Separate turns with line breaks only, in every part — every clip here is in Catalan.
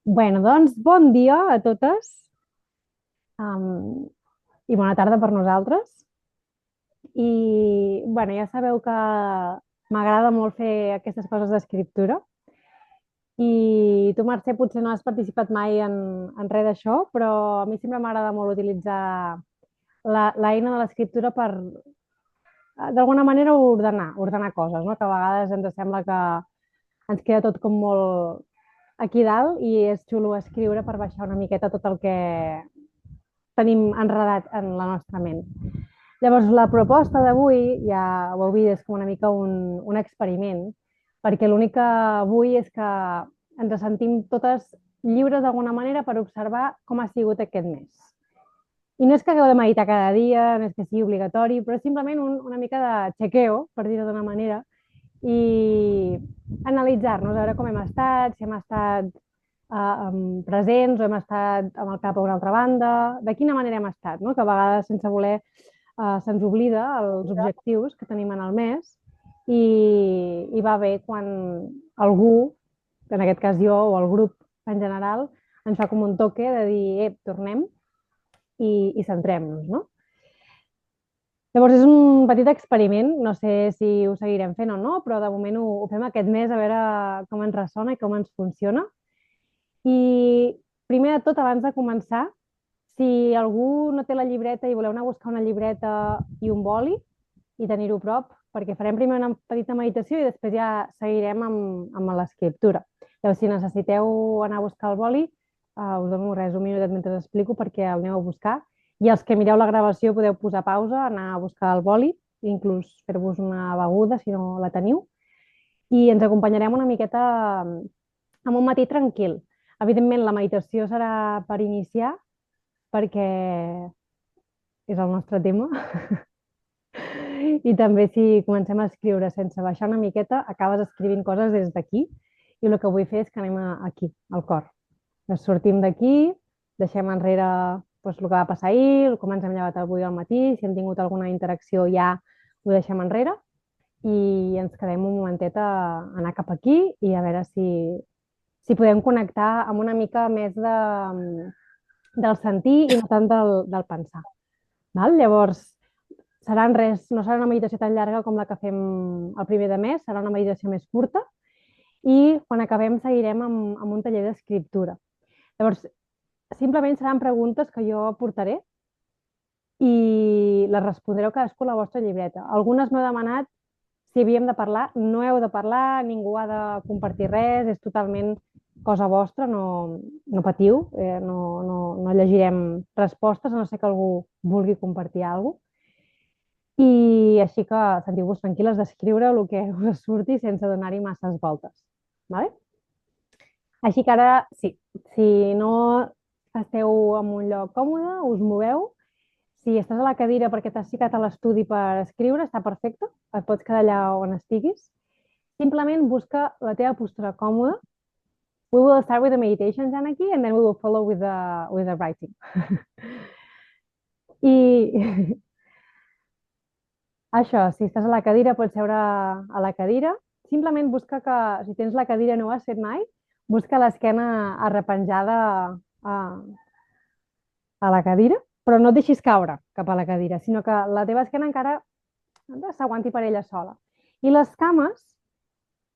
Doncs bon dia a totes um, i bona tarda per nosaltres. Ja sabeu que m'agrada molt fer aquestes coses d'escriptura. I tu, Mercè, potser no has participat mai en res d'això, però a mi sempre m'agrada molt utilitzar l'eina de l'escriptura per, d'alguna manera, ordenar coses, no? Que a vegades ens sembla que ens queda tot com molt aquí dalt i és xulo escriure per baixar una miqueta tot el que tenim enredat en la nostra ment. Llavors, la proposta d'avui, ja ho heu vist, és com una mica un experiment, perquè l'únic que vull és que ens sentim totes lliures d'alguna manera per observar com ha sigut aquest mes. I no és que hagueu de meditar cada dia, no és que sigui obligatori, però és simplement una mica de chequeo, per dir-ho d'una manera, i analitzar-nos, a veure com hem estat, si hem estat presents o hem estat amb el cap a una altra banda, de quina manera hem estat, no? Que a vegades sense voler se'ns oblida els objectius que tenim en el mes i va bé quan algú, en aquest cas jo o el grup en general, ens fa com un toque de dir, tornem i centrem-nos, no? Llavors és un petit experiment, no sé si ho seguirem fent o no, però de moment ho fem aquest mes a veure com ens ressona i com ens funciona. I primer de tot, abans de començar, si algú no té la llibreta i voleu anar a buscar una llibreta i un boli i tenir-ho a prop, perquè farem primer una petita meditació i després ja seguirem amb l'escriptura. Llavors, si necessiteu anar a buscar el boli, us dono res, un minutet mentre explico perquè el aneu a buscar. I els que mireu la gravació podeu posar pausa, anar a buscar el boli, inclús fer-vos una beguda si no la teniu. I ens acompanyarem una miqueta amb un matí tranquil. Evidentment, la meditació serà per iniciar, perquè és el nostre tema. I també si comencem a escriure sense baixar una miqueta, acabes escrivint coses des d'aquí i el que vull fer és que anem aquí, al cor. Doncs sortim d'aquí, deixem enrere el que va passar ahir, com ens hem llevat avui al matí, si hem tingut alguna interacció ja ho deixem enrere i ens quedem un momentet a anar cap aquí i a veure si podem connectar amb una mica més del sentir i no tant del pensar. Val? Llavors, no serà una meditació tan llarga com la que fem el primer de mes, serà una meditació més curta i quan acabem seguirem amb un taller d'escriptura. Llavors, simplement seran preguntes que jo portaré i les respondreu cadascú a la vostra llibreta. Algunes m'heu demanat si havíem de parlar, no heu de parlar, ningú ha de compartir res, és totalment cosa vostra, no patiu, no llegirem respostes, a no ser que algú vulgui compartir alguna cosa. I així que sentiu-vos tranquil·les d'escriure el que us surti sense donar-hi masses voltes. Vale? Així que ara, sí, si no esteu en un lloc còmode, us moveu. Si estàs a la cadira perquè t'has ficat a l'estudi per escriure, està perfecte, et pots quedar allà on estiguis. Simplement busca la teva postura còmoda. We will start with the meditation, Janaki, and then we will follow with the writing. I això, si estàs a la cadira, pots seure a la cadira. Simplement busca que, si tens la cadira no ho has fet mai, busca l'esquena arrepenjada a la cadira, però no et deixis caure cap a la cadira, sinó que la teva esquena encara s'aguanti per ella sola. I les cames,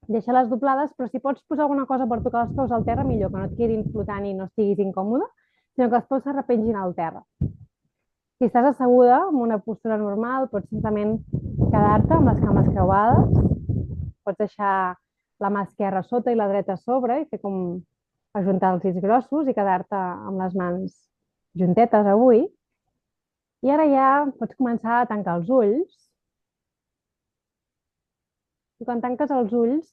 deixa-les doblades, però si pots posar alguna cosa per tocar els peus al terra, millor, que no et quedin flotant i no estiguis incòmode, sinó que els peus s'arrepengin al terra. Si estàs asseguda en una postura normal, pots simplement quedar-te amb les cames creuades, pots deixar la mà esquerra sota i la dreta a sobre i fer com ajuntar els dits grossos i quedar-te amb les mans juntetes avui. I ara ja pots començar a tancar els ulls. I quan tanques els ulls,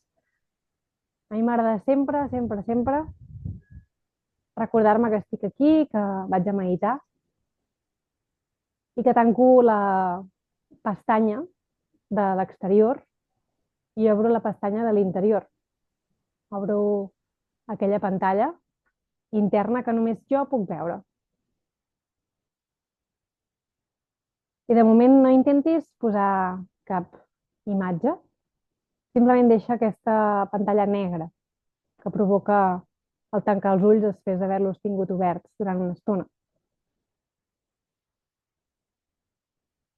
a mi m'agrada sempre, sempre, sempre recordar-me que estic aquí, que vaig a meditar i que tanco la pestanya de l'exterior i obro la pestanya de l'interior. Obro aquella pantalla interna que només jo puc veure. I de moment no intentis posar cap imatge, simplement deixa aquesta pantalla negra que provoca al tancar els ulls després d'haver-los tingut oberts durant una estona.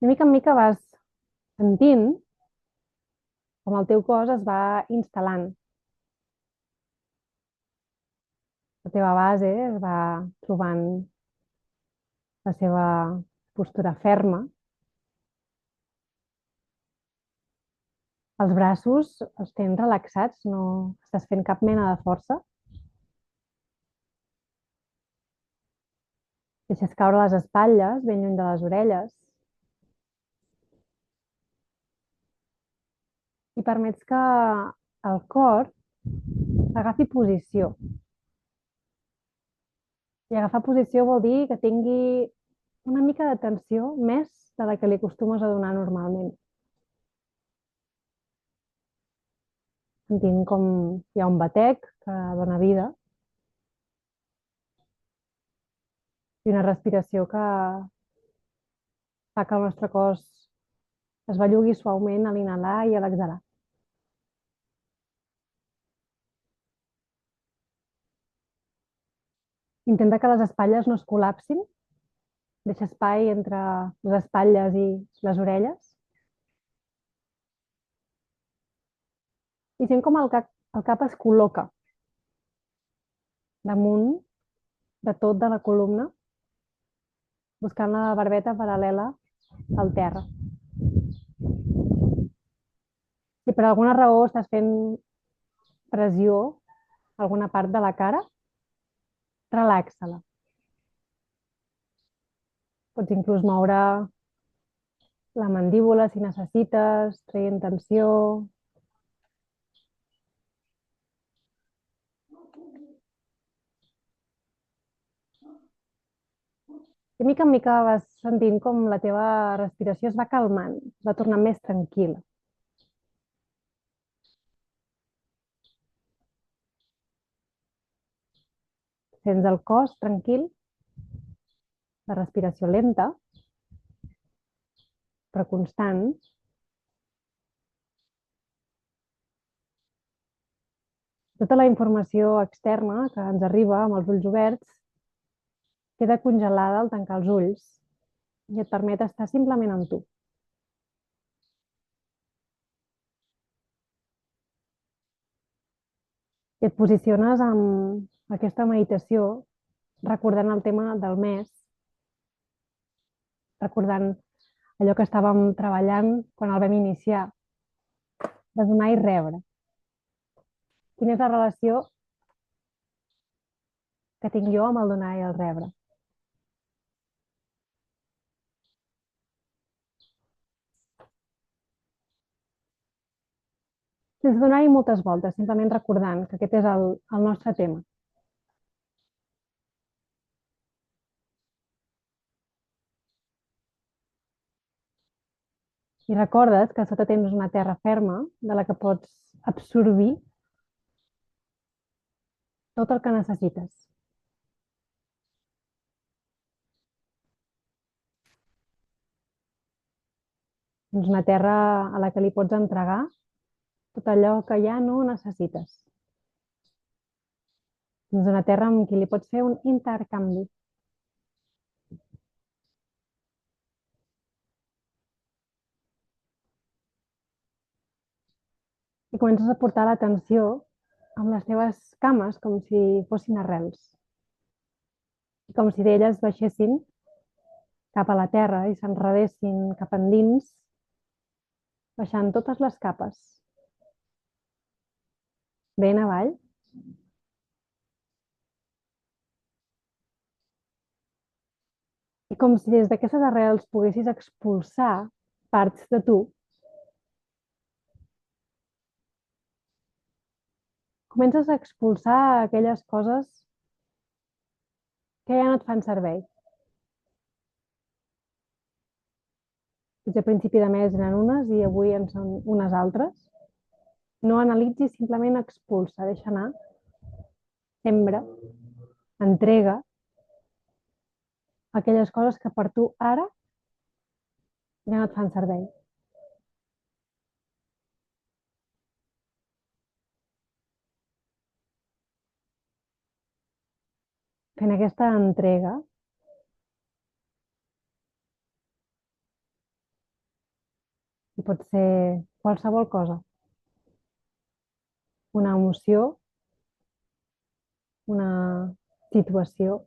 De mica en mica vas sentint com el teu cos es va instal·lant. La teva base es va trobant la seva postura ferma. Els braços els tens relaxats, no estàs fent cap mena de força. Deixes caure les espatlles ben lluny de les orelles i permets que el cor agafi posició. I agafar posició vol dir que tingui una mica de tensió més de la que li acostumes a donar normalment. Sentint com hi ha un batec que dona vida i una respiració que fa que el nostre cos es bellugui suaument a l'inhalar i a l'exhalar. Intenta que les espatlles no es col·lapsin. Deixa espai entre les espatlles i les orelles. I sent com el cap es col·loca damunt de tot de la columna, buscant la barbeta paral·lela al terra. Si per alguna raó estàs fent pressió a alguna part de la cara, relaxa-la. Pots inclús moure la mandíbula si necessites, traient tensió. I mica en mica vas sentint com la teva respiració es va calmant, es va tornar més tranquil·la. Sents el cos tranquil, la respiració lenta, però constant. Tota la informació externa que ens arriba amb els ulls oberts queda congelada al tancar els ulls i et permet estar simplement amb tu. I et posiciones amb aquesta meditació recordant el tema del mes, recordant allò que estàvem treballant quan el vam iniciar, de donar i rebre. Quina és la relació que tinc jo amb el donar i el rebre? Sense donar-hi moltes voltes, simplement recordant que aquest és el nostre tema. I recorda't que sota tens una terra ferma de la que pots absorbir tot el que necessites. Tens una terra a la que li pots entregar tot allò que ja no necessites. Tens una terra amb qui li pots fer un intercanvi. I comences a portar l'atenció amb les teves cames com si fossin arrels. Com si d'elles baixessin cap a la terra i s'enredessin cap endins, baixant totes les capes. Ben avall. I com si des d'aquestes arrels poguessis expulsar parts de tu. Comences a expulsar aquelles coses que ja no et fan servei. Fins a principi de mes eren unes i avui en són unes altres. No analitzis, simplement expulsa, deixa anar, sembra, entrega aquelles coses que per tu ara ja no et fan servei. fent aquesta entrega, i pot ser qualsevol cosa, una emoció, una situació,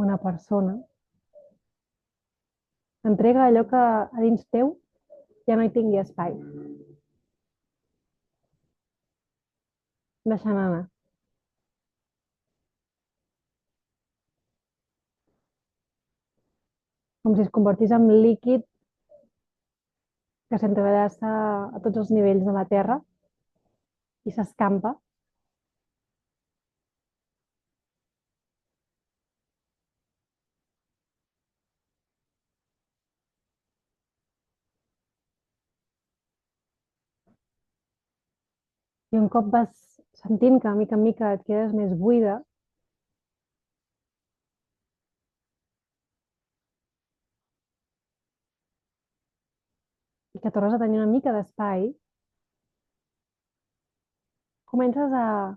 una persona. Entrega allò que a dins teu ja no hi tingui espai, deixant anar. Com si es convertís en líquid que s'entrelleça a tots els nivells de la Terra i s'escampa. I un cop vas sentint que, mica en mica, et quedes més buida, i que tornes a tenir una mica d'espai, comences a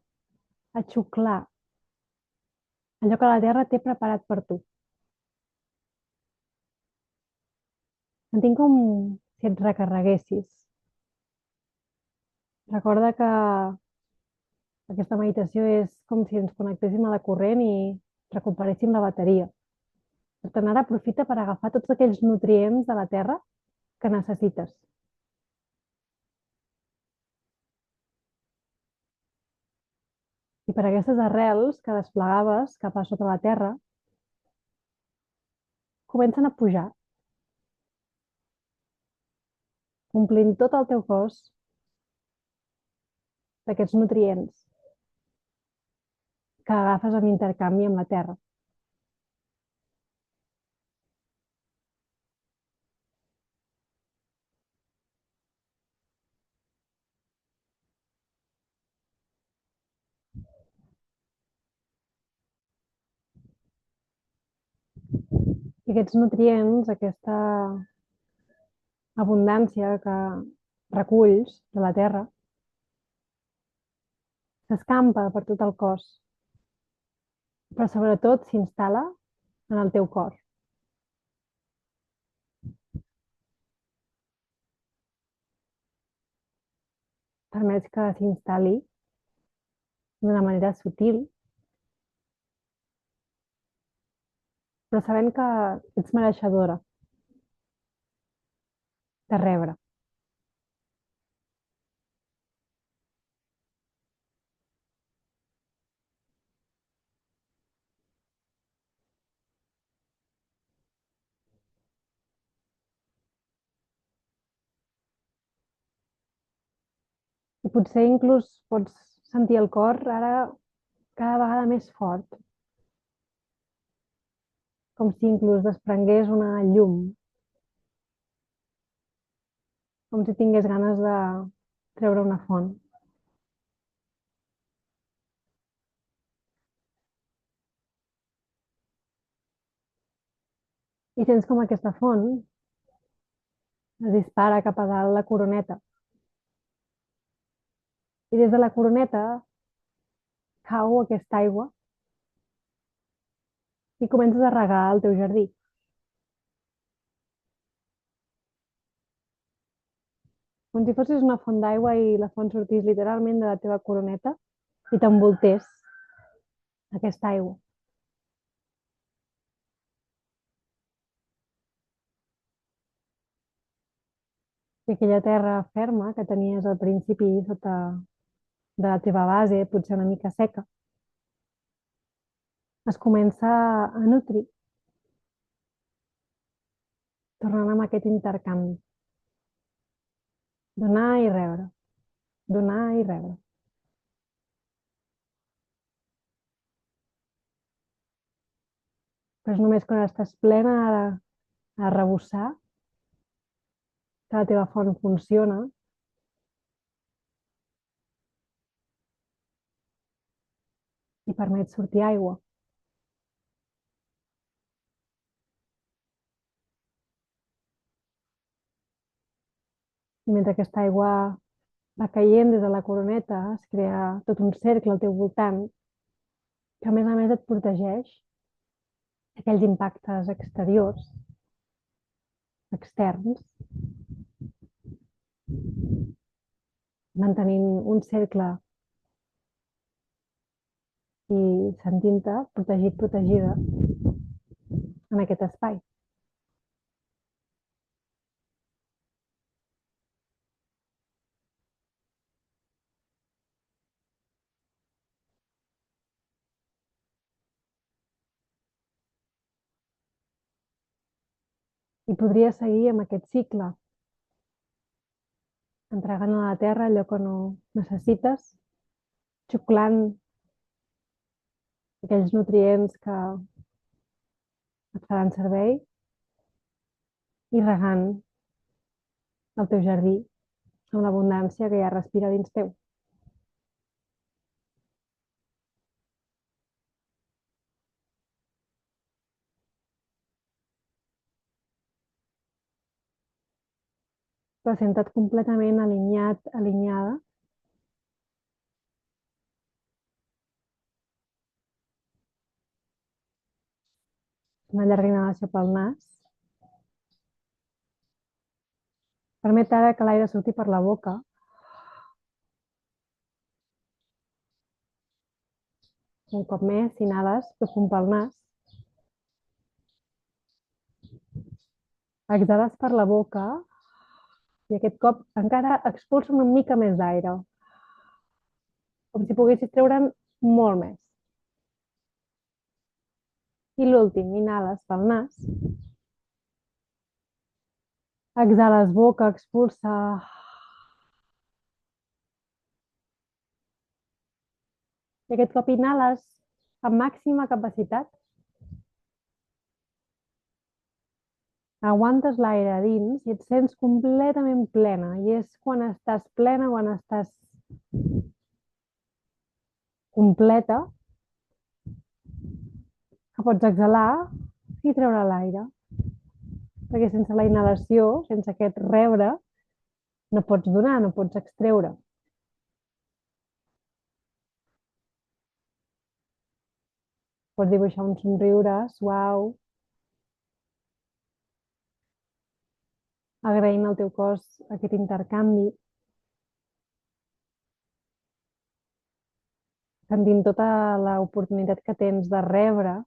xuclar allò que la Terra té preparat per tu. Entenc com si et recarreguessis. Recorda que aquesta meditació és com si ens connectéssim a la corrent i recuperéssim la bateria. Per tant, ara aprofita per agafar tots aquells nutrients de la terra que necessites. I per aquestes arrels que desplegaves cap a sota la terra, comencen a pujar, omplint tot el teu cos d'aquests nutrients que agafes en intercanvi amb la terra. I aquests nutrients, aquesta abundància que reculls de la terra, s'escampa per tot el cos, però sobretot s'instal·la en el teu cor. Permets que s'instal·li d'una manera sutil, però sabent que ets mereixedora de rebre. I potser inclús pots sentir el cor ara cada vegada més fort, com si inclús desprengués una llum, com si tingués ganes de treure una font. I sents com aquesta font es dispara cap a dalt la coroneta. I des de la coroneta cau aquesta aigua i comences a regar el teu jardí. Com si fossis una font d'aigua i la font sortís literalment de la teva coroneta i t'envoltés aquesta aigua. I aquella terra ferma que tenies al principi sota de la teva base, potser una mica seca, es comença a nutrir, tornant amb aquest intercanvi. Donar i rebre, donar i rebre. Però és només quan estàs plena a rebossar que la teva font funciona i permet sortir aigua. I mentre aquesta aigua va caient des de la coroneta, es crea tot un cercle al teu voltant que a més et protegeix aquells impactes exteriors, externs, mantenint un cercle i sentint-te protegit, protegida en aquest espai. I podria seguir amb aquest cicle, entregant a la terra allò que no necessites, xuclant aquells nutrients que et faran servei i regant el teu jardí amb l'abundància que ja respira dins teu. Però senta't completament alineat, alineada una llarga inhalació pel nas. Permet ara que l'aire surti per la boca. Un cop més, inhales profund pel nas. Exhales per la boca i aquest cop encara expulsa una mica més d'aire, com si poguessis treure'n molt més. I l'últim, inhales pel nas. Exhales boca, expulsa. I aquest cop inhales amb màxima capacitat. Aguantes l'aire a dins i et sents completament plena. I és quan estàs plena, quan estàs completa, que pots exhalar i treure l'aire. Perquè sense la inhalació, sense aquest rebre, no pots donar, no pots extreure. Pots dibuixar un somriure suau, agraint al teu cos aquest intercanvi, sentint tota l'oportunitat que tens de rebre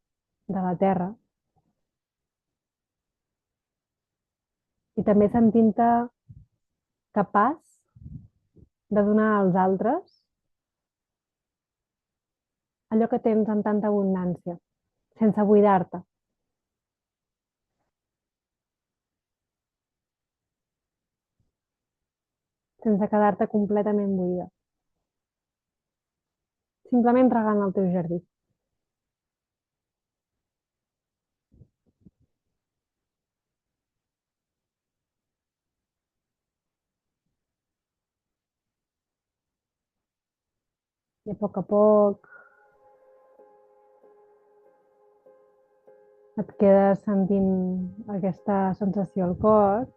de la terra i també sentint-te capaç de donar als altres allò que tens en tanta abundància, sense buidar-te. Sense quedar-te completament buida. Simplement regant el teu jardí. I a poc et quedes sentint aquesta sensació al cos,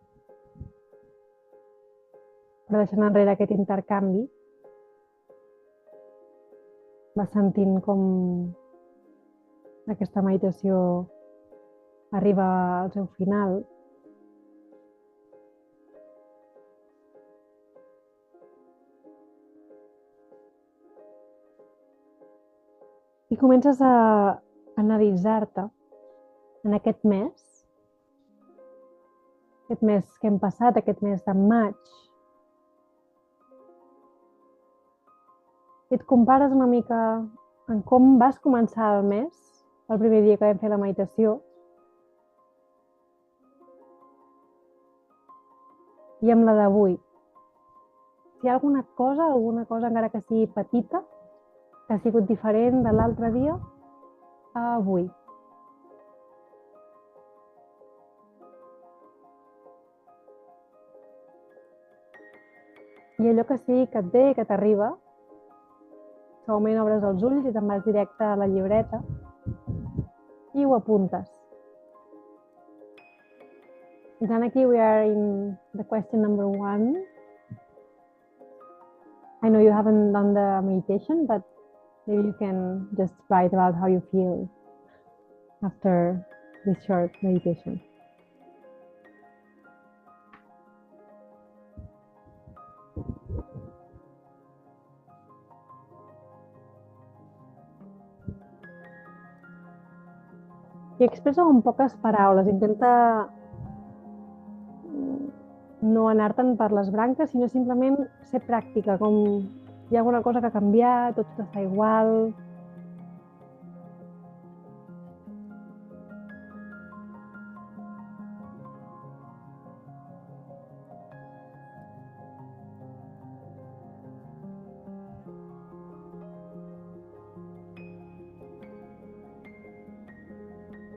però deixant enrere aquest intercanvi, vas sentint com aquesta meditació arriba al seu final. I comences a analitzar-te en aquest mes que hem passat, aquest mes de maig, i et compares una mica en com vas començar el mes, el primer dia que vam fer la meditació, i amb la d'avui. Si hi ha alguna cosa encara que sigui petita, que ha sigut diferent de l'altre dia a avui. I allò que sigui que et ve, que t'arriba, suaument obres els ulls i te'n vas directe a la llibreta i ho apuntes. Then aquí we are in the question number 1. I know you haven't done the meditation, but maybe you can just write about how you feel after this short meditation. I expressa en poques paraules, intenta no anar-te'n per les branques, sinó simplement ser pràctica, com hi ha alguna cosa que ha canviat, tot està igual.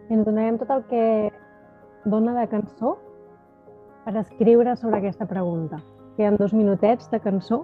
I ens donarem tot el que dona de cançó per escriure sobre aquesta pregunta. Queden 2 minutets de cançó.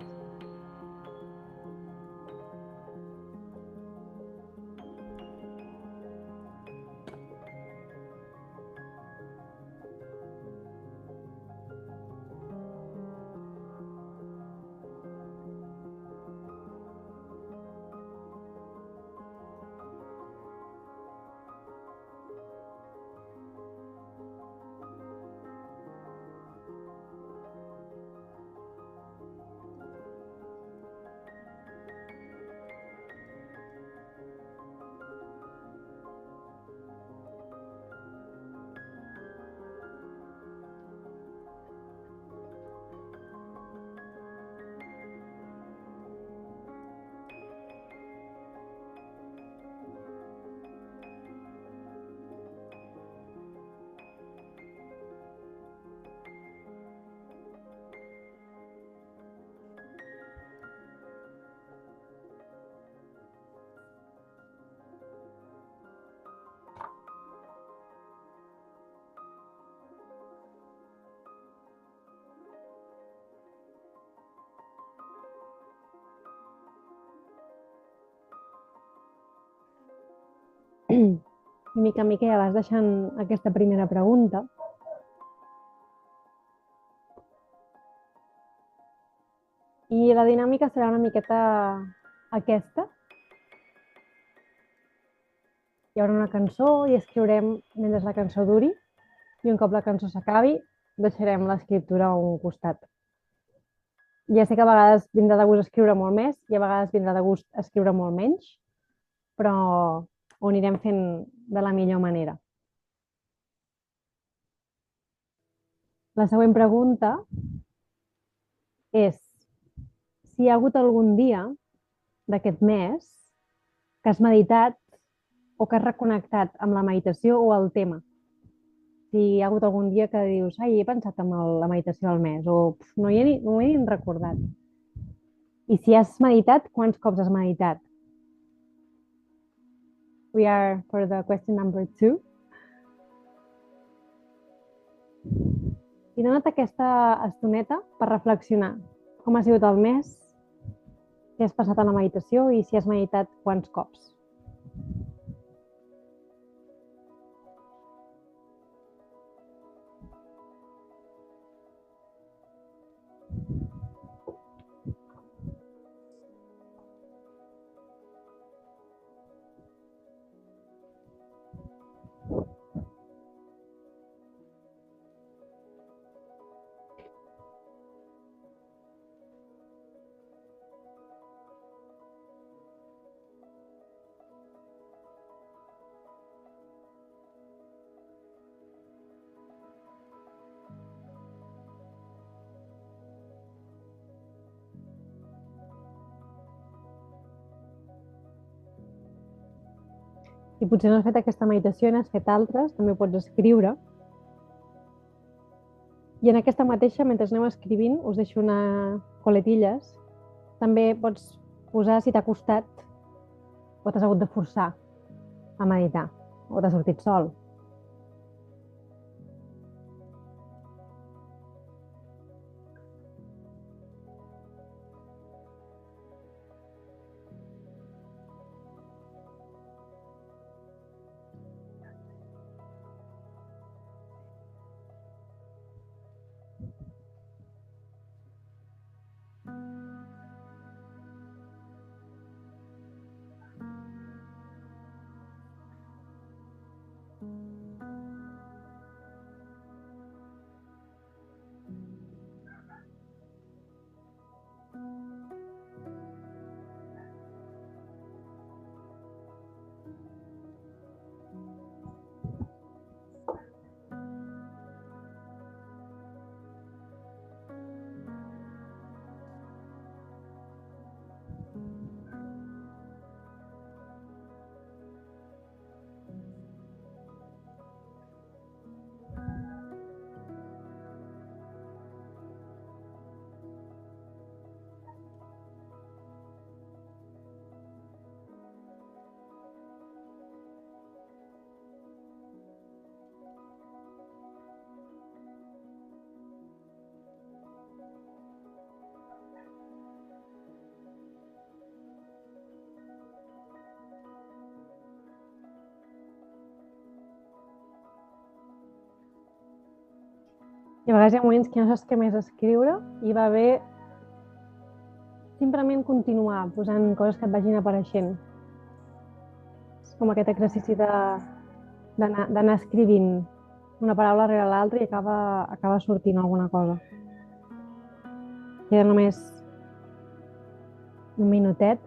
Mica en mica ja vas deixant aquesta primera pregunta. I la dinàmica serà una miqueta aquesta. Hi haurà una cançó i escriurem mentre la cançó duri i un cop la cançó s'acabi deixarem l'escriptura a un costat. Ja sé que a vegades vindrà de gust escriure molt més i a vegades vindrà de gust escriure molt menys, però ho anirem fent de la millor manera. La següent pregunta és si hi ha hagut algun dia d'aquest mes que has meditat o que has reconnectat amb la meditació o el tema. Si hi ha hagut algun dia que dius, ai, he pensat en la meditació del mes, o no ho he ni recordat. I si has meditat, quants cops has meditat? We are for the question number 2. I dona't aquesta estoneta per reflexionar com ha sigut el mes, si has passat en la meditació i si has meditat quants cops. Si potser no has fet aquesta meditació i n'has fet altres, també pots escriure. I en aquesta mateixa, mentre aneu escrivint, us deixo una coletilles. També pots posar si t'ha costat o t'has hagut de forçar a meditar o t'ha sortit sol. a vegades hi ha moments que no saps què més escriure i va bé simplement continuar posant coses que et vagin apareixent. És com aquest exercici d'anar escrivint una paraula rere l'altra i acaba sortint alguna cosa. Queda només un minutet.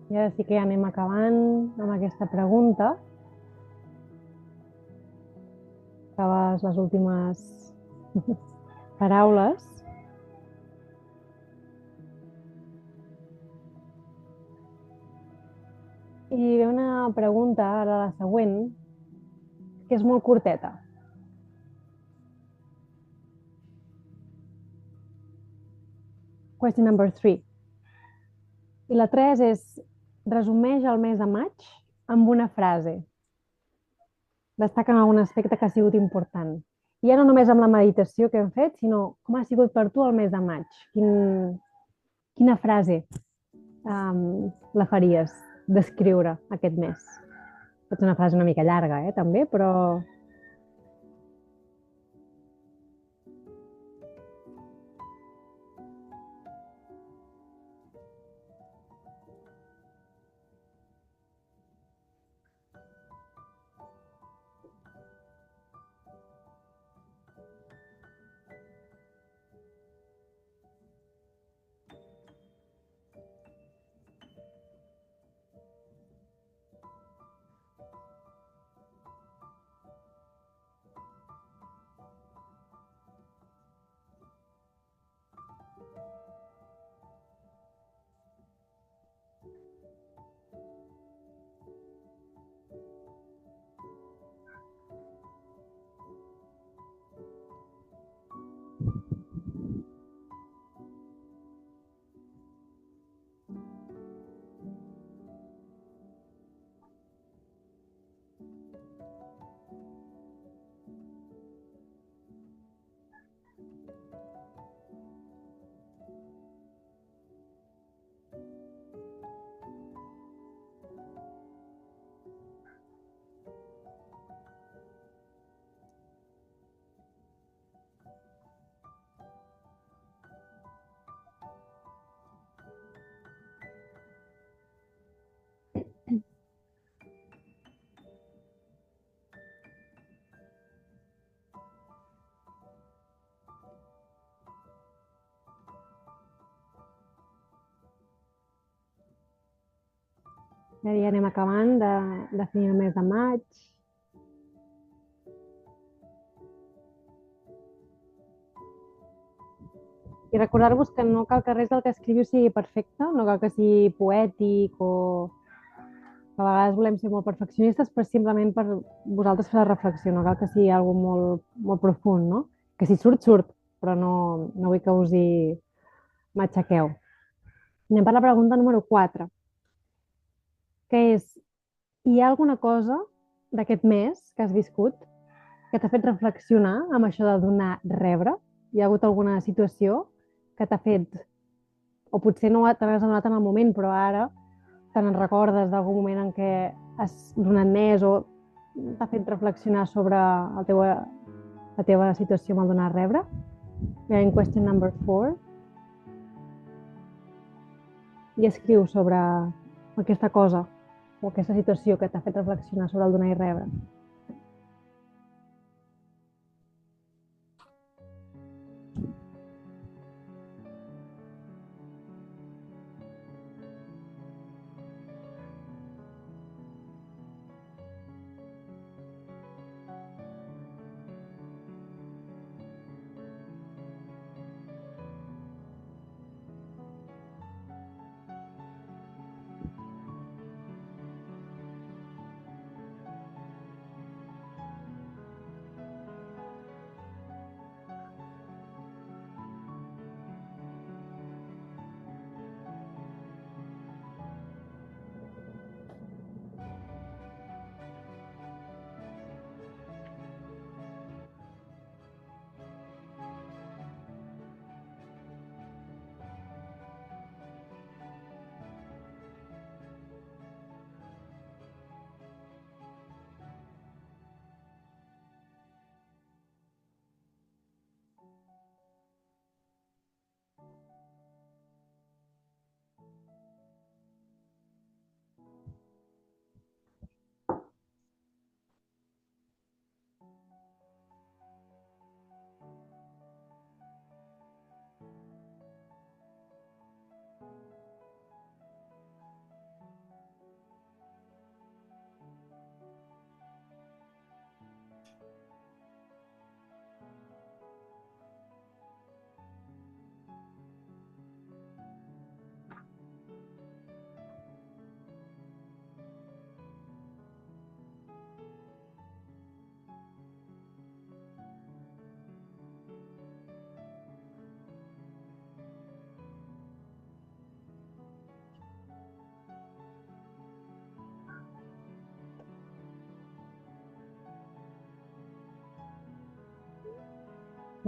I ara sí que ja anem acabant amb aquesta pregunta. Acabes les últimes paraules. I ve una pregunta, ara la següent, que és molt curteta. Question number 3. I la 3 és, resumeix el mes de maig amb una frase. Destaquen algun aspecte que ha sigut important. I ja no només amb la meditació que hem fet, sinó com ha sigut per tu el mes de maig. Quina frase la faries descriure aquest mes? Pot ser una frase una mica llarga, també, però ja anem acabant de definir el mes de maig. I recordar-vos que no cal que res del que escriviu sigui perfecte, no cal que sigui poètic o a vegades volem ser molt perfeccionistes, però simplement per vosaltres fer la reflexió, no cal que sigui algo molt, molt profund, no? Que si surt, surt, però no vull que us hi matxaqueu. Anem per la pregunta número 4, que és, hi ha alguna cosa d'aquest mes que has viscut que t'ha fet reflexionar amb això de donar-rebre? Hi ha hagut alguna situació que t'ha fet, o potser no te n'has adonat en el moment, però ara te n'en recordes d'algun moment en què has donat més o t'ha fet reflexionar sobre la teva situació amb el donar-rebre? En question number 4. I escriu sobre aquesta cosa o aquesta situació que t'ha fet reflexionar sobre el donar i rebre.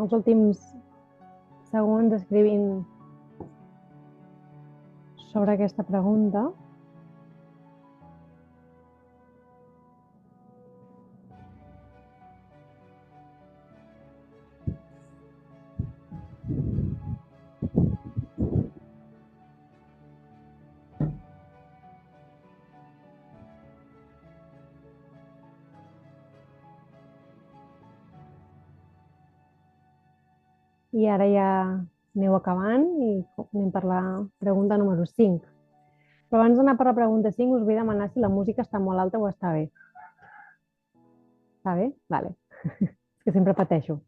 els últims segons escrivint sobre aquesta pregunta. I ara ja aneu acabant i anem per la pregunta número 5. Però abans d'anar per la pregunta 5 us vull demanar si la música està molt alta o està bé. Està bé? Vale. És que sempre pateixo.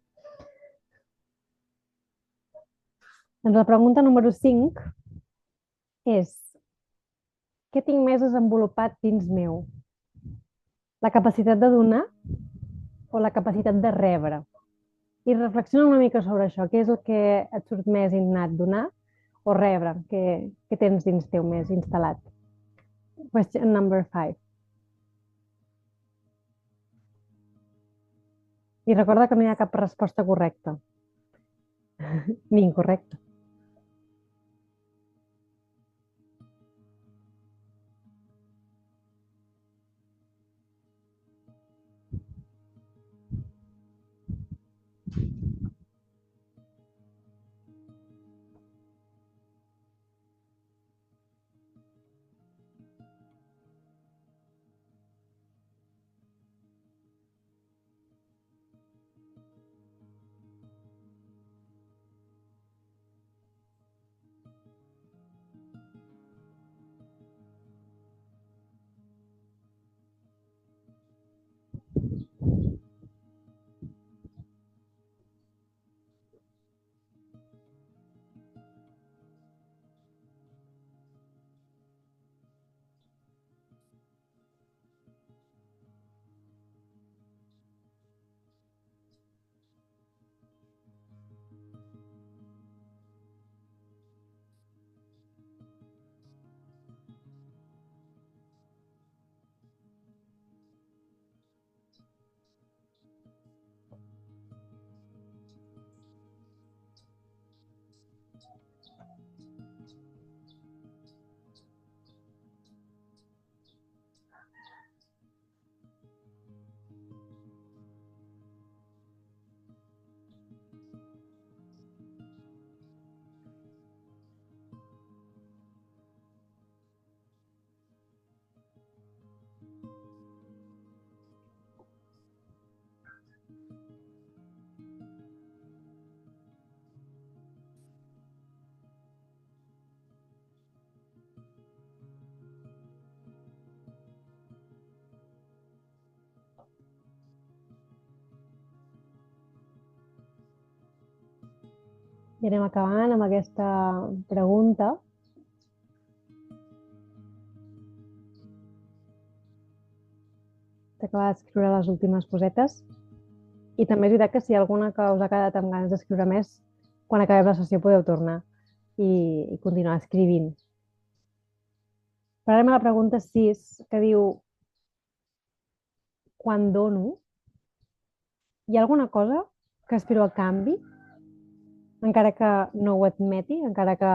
Doncs la pregunta número 5 és: què tinc més desenvolupat dins meu? La capacitat de donar o la capacitat de rebre? I reflexiona una mica sobre això. Què és el que et surt més innat, donar o rebre? Què tens dins teu més instal·lat? Question number 5. I recorda que no hi ha cap resposta correcta ni incorrecta. I anem acabant amb aquesta pregunta. T'acaba d'escriure les últimes cosetes. I també és veritat que si hi ha alguna que us ha quedat amb ganes d'escriure més, quan acabem la sessió podeu tornar i continuar escrivint. Però anem a la pregunta 6, que diu: quan dono, hi ha alguna cosa que aspiro a canvi, encara que no ho admeti, encara que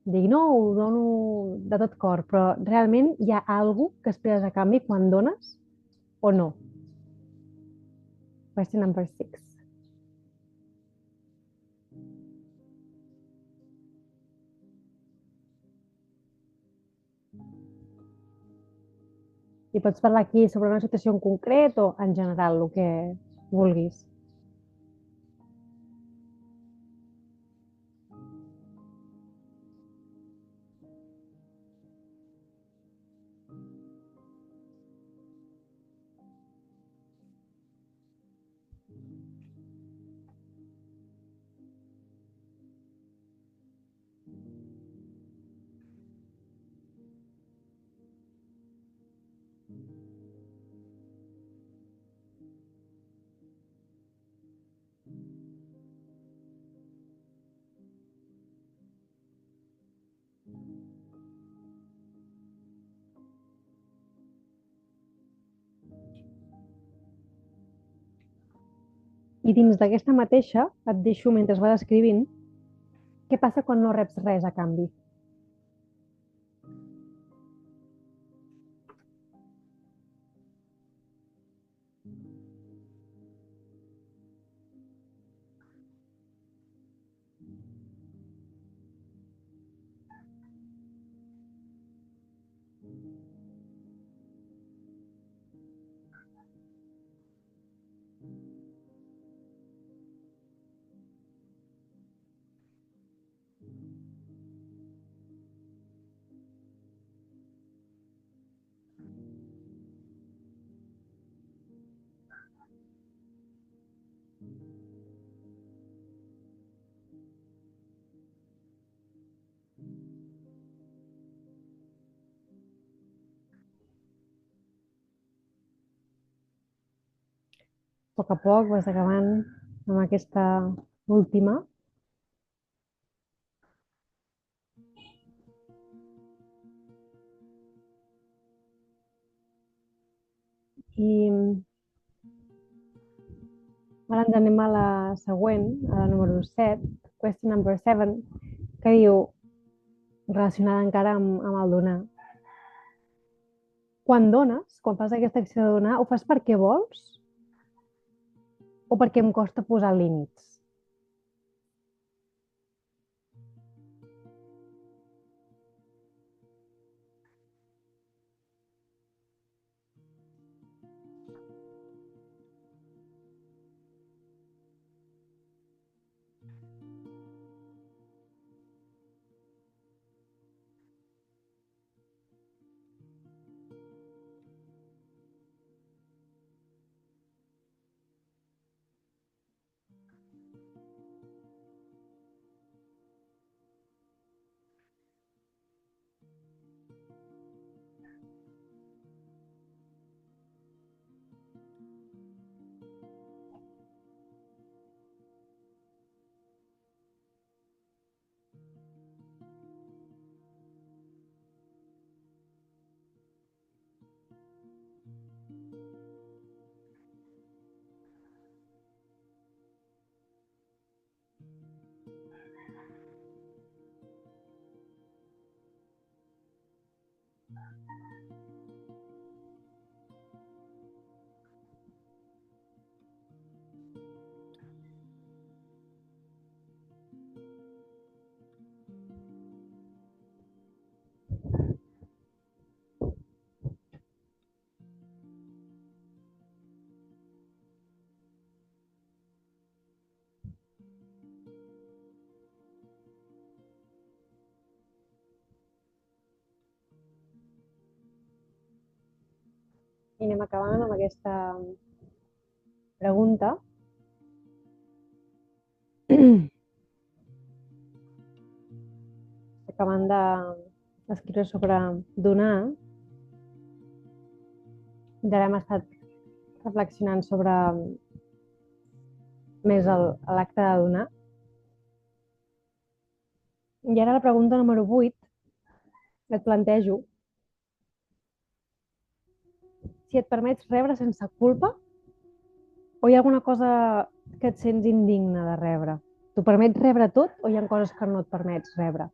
digui no, ho dono de tot cor, però realment hi ha alguna cosa que aspires a canvi quan dones o no? Question number 6. I pots parlar aquí sobre una situació en concret o en general, el que vulguis. I dins d'aquesta mateixa et deixo, mentre vas escrivint, què passa quan no reps res a canvi. A poc vas acabant amb aquesta última. I ara ens anem a la següent, a la número 7, question number 7, que diu, relacionada encara amb el donar. Quan dones, quan fas aquesta acció de donar, ho fas perquè vols o perquè em costa posar límits? I anem acabant amb aquesta pregunta. Acabant d'escriure sobre donar, ja hem estat reflexionant sobre més l'acte de donar. I ara la pregunta número 8, et plantejo si et permets rebre sense culpa o hi ha alguna cosa que et sents indigne de rebre. T'ho permets rebre tot o hi ha coses que no et permets rebre?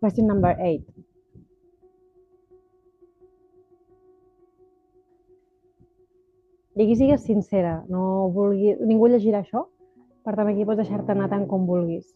Question number 8. I aquí sigues sincera, no ningú llegirà això, per tant aquí pots deixar-te anar tant com vulguis.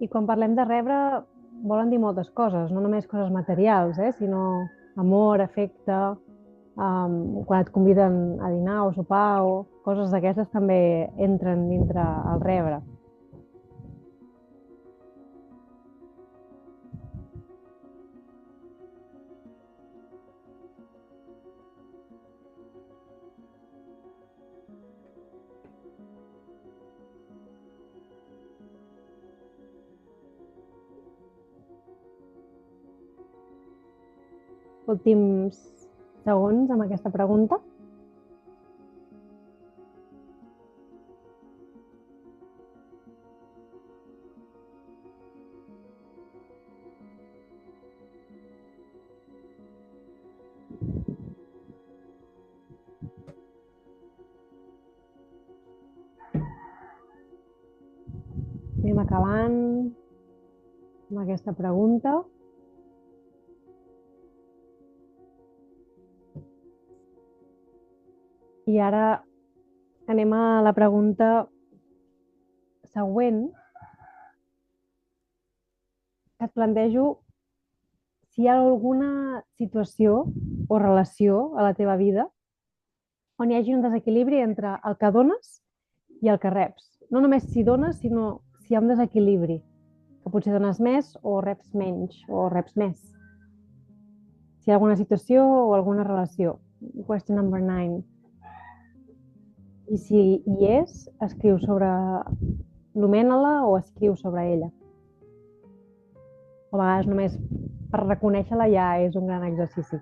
I quan parlem de rebre, volen dir moltes coses, no només coses materials, sinó amor, afecte, quan et conviden a dinar o sopar o coses d'aquestes també entren dintre el rebre. Últims segons amb aquesta pregunta. Anem acabant amb aquesta pregunta. I ara anem a la pregunta següent, que et plantejo si hi ha alguna situació o relació a la teva vida on hi hagi un desequilibri entre el que dones i el que reps. No només si dones, sinó si hi ha un desequilibri, que potser dones més o reps menys o reps més. Si hi ha alguna situació o alguna relació. Question number 9. I si hi és, escriu sobre... Nomena-la o escriu sobre ella. A vegades només per reconèixer-la ja és un gran exercici.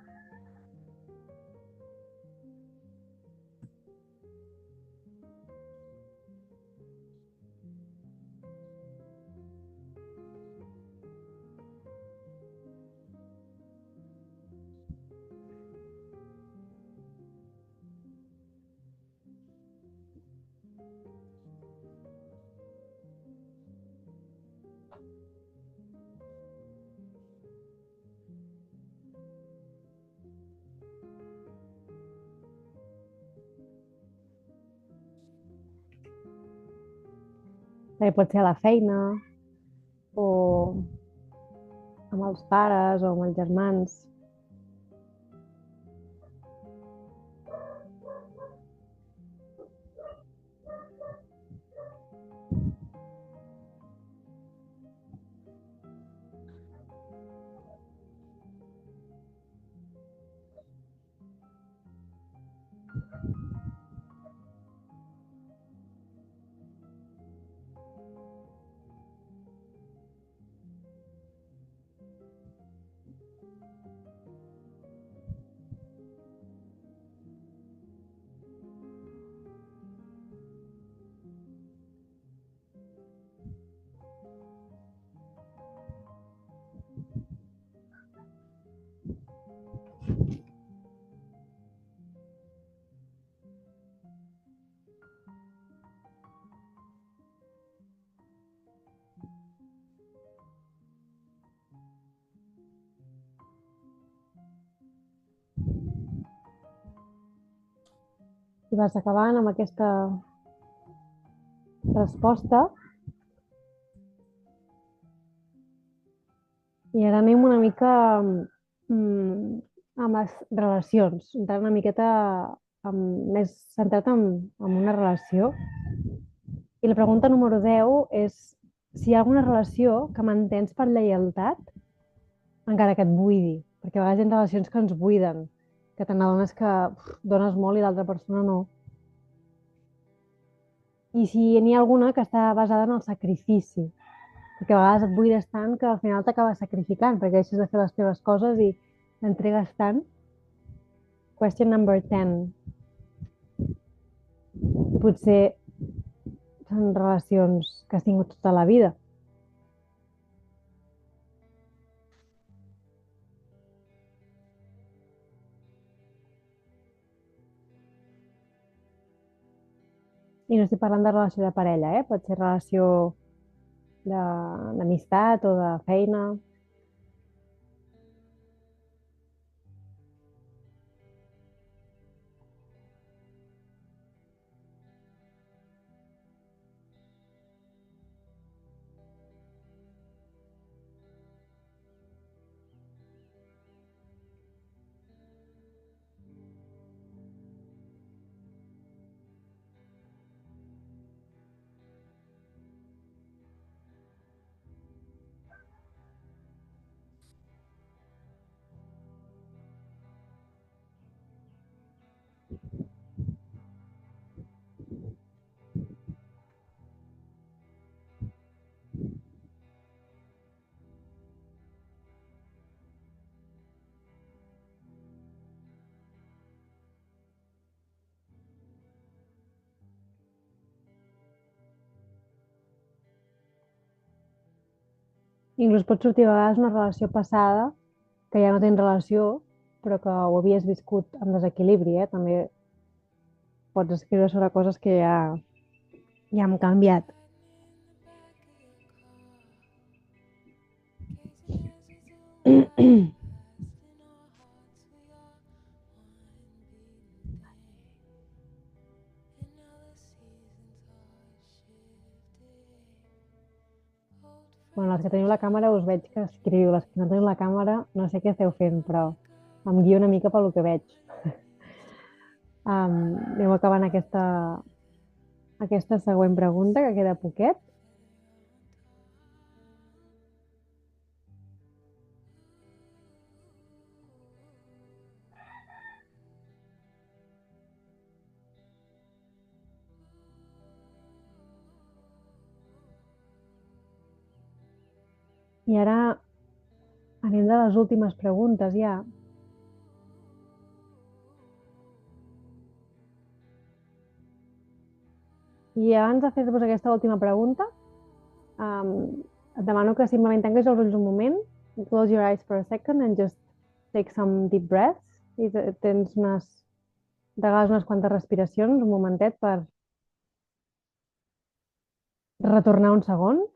També pot ser a la feina o amb els pares o amb els germans. I vas acabant amb aquesta resposta. I ara anem una mica amb les relacions, entrar una miqueta més centrat en una relació. I la pregunta número 10 és si hi ha alguna relació que mantens per lleialtat encara que et buidi, perquè a vegades hi ha relacions que ens buiden que te n'adones que dones molt i l'altra persona no. I si n'hi ha alguna que està basada en el sacrifici, perquè a vegades et buides tant que al final t'acabes sacrificant, perquè deixes de fer les teves coses i t'entregues tant. Question number 10. Potser són relacions que has tingut tota la vida. I no estic parlant de relació de parella, Pot ser relació d'amistat o de feina. Inclús pot sortir a vegades una relació passada que ja no tens relació, però que ho havies viscut amb desequilibri, També pots escriure sobre coses que ja han canviat. Bueno, les que teniu la càmera us veig que escriviu, les que no teniu la càmera no sé què esteu fent, però em guio una mica pel que veig. Anem acabant aquesta següent pregunta, que queda poquet. I ara anem de les últimes preguntes ja. I abans de fer-vos aquesta última pregunta, et demano que simplement tanquis els ulls un moment, close your eyes for a second and just take some deep breaths. I tens regales unes quantes respiracions, un momentet per retornar un segon.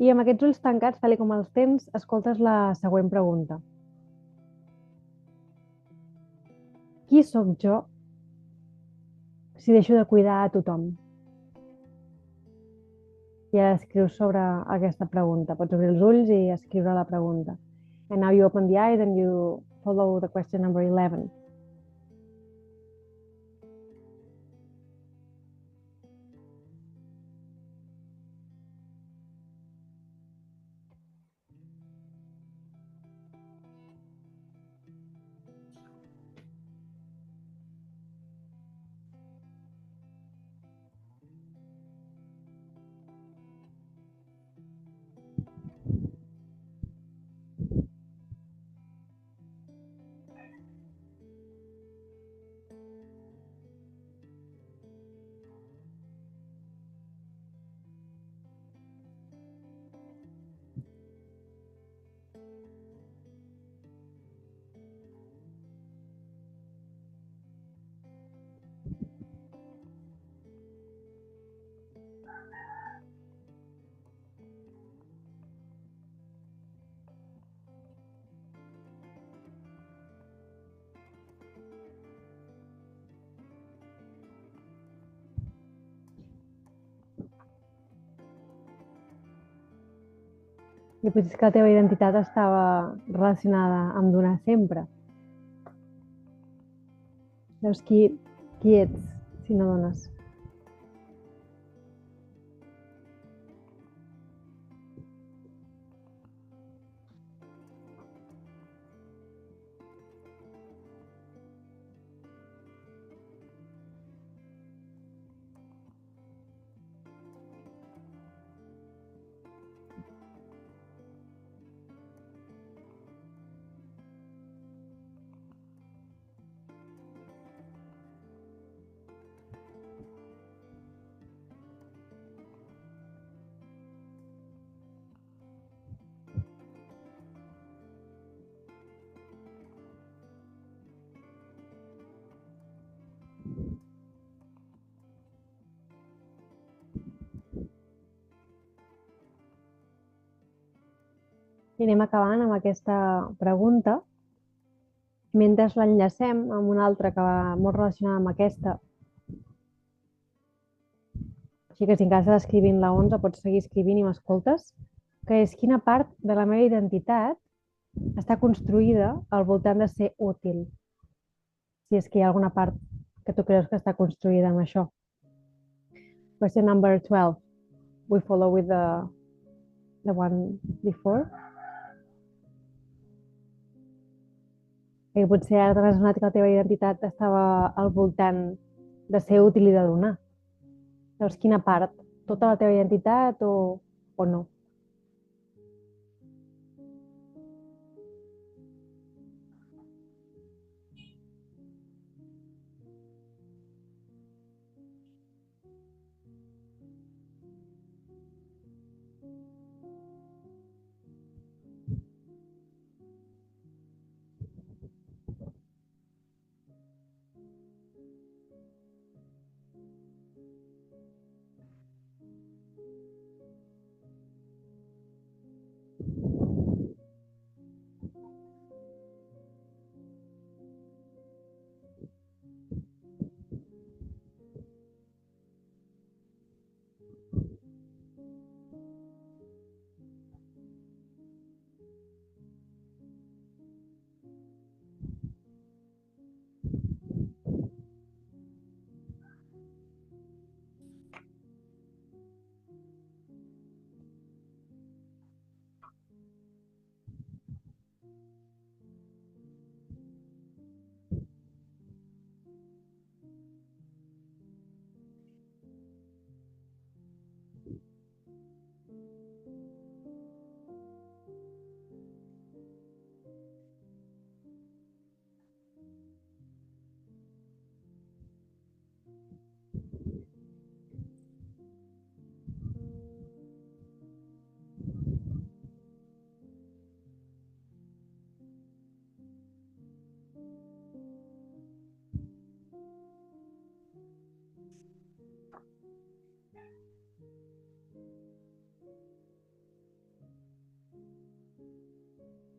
I amb aquests ulls tancats, tal com els tens, escoltes la següent pregunta. Qui sóc jo si deixo de cuidar a tothom? I ara escrius sobre aquesta pregunta. Pots obrir els ulls i escriure la pregunta. And now you open the eyes and you follow the question number 11. I potser és que la teva identitat estava relacionada amb donar sempre. Llavors, qui ets si no dones? I anem acabant amb aquesta pregunta. Mentre l'enllacem amb una altra que va molt relacionada amb aquesta, així que si encara estàs escrivint la 11 pots seguir escrivint i m'escoltes, que és quina part de la meva identitat està construïda al voltant de ser útil, si és que hi ha alguna part que tu creus que està construïda amb això. Question number 12. We follow with the one before. I potser ara t'has adonat que la teva identitat estava al voltant de ser útil i de donar. Llavors, quina part? Tota la teva identitat o no?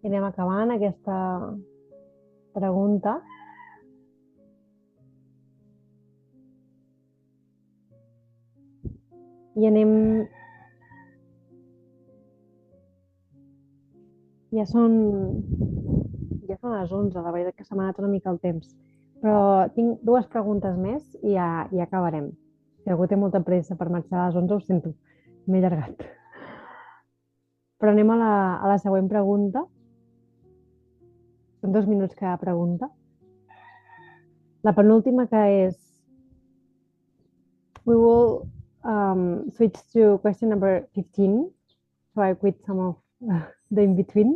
I anem acabant aquesta pregunta. I anem... Ja són les 11, la veritat que se m'ha anat una mica el temps. Però tinc dues preguntes més i ja acabarem. Si algú té molta pressa per marxar a les 11, ho sento, m'he allargat. Però anem a la següent pregunta. Són 2 minuts cada pregunta. La penúltima que és... We will switch to question number 15, so I quit some of the in-between.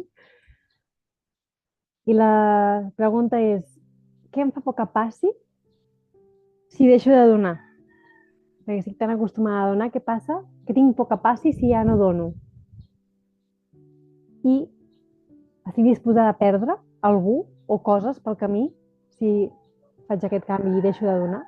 I la pregunta és, què em fa por que passi si deixo de donar? Perquè estic tan acostumada a donar, què passa? Que tinc por que passi si ja no dono. I estic disposada a perdre algú o coses pel camí si faig aquest canvi i deixo de donar.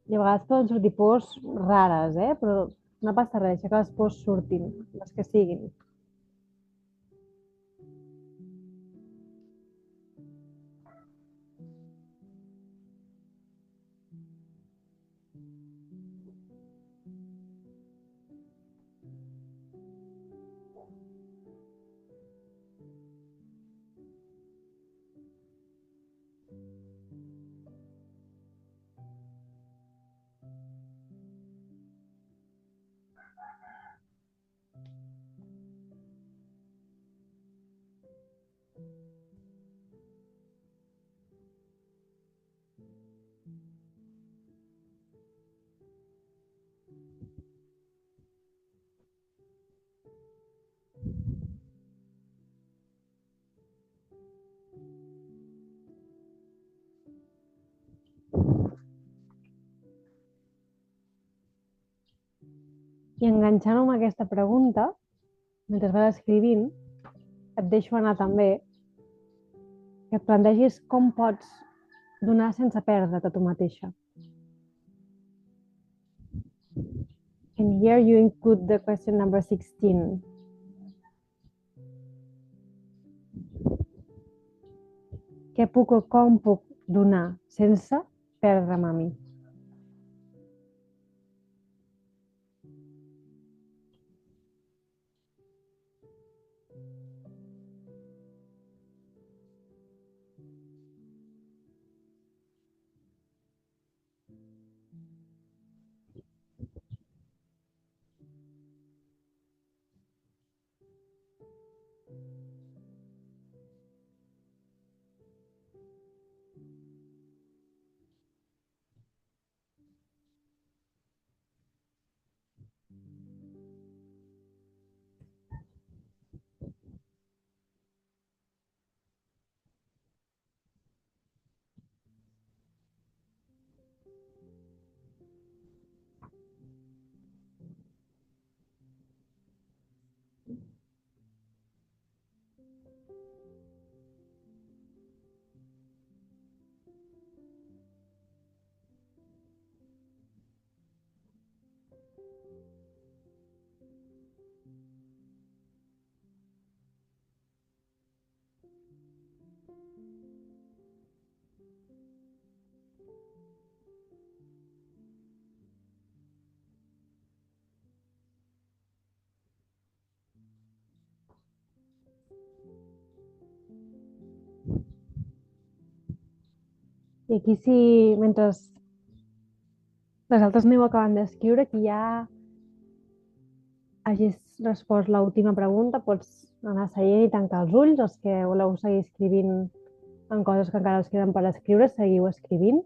I a vegades poden sortir pors rares, però no passa res, deixa que les pors surtin, les que siguin. I enganxant-ho amb aquesta pregunta, mentre vas escrivint, et deixo anar també que et plantegis com pots donar sense perdre't a tu mateixa. And here you include the question number 16. Què puc o com puc donar sense perdre'm a mi? I aquí si, mentre les altres aneu acabant d'escriure, qui ja hagis respost l'última pregunta, pots anar seient i tancar els ulls. Els que voleu seguir escrivint en coses que encara us queden per escriure, seguiu escrivint.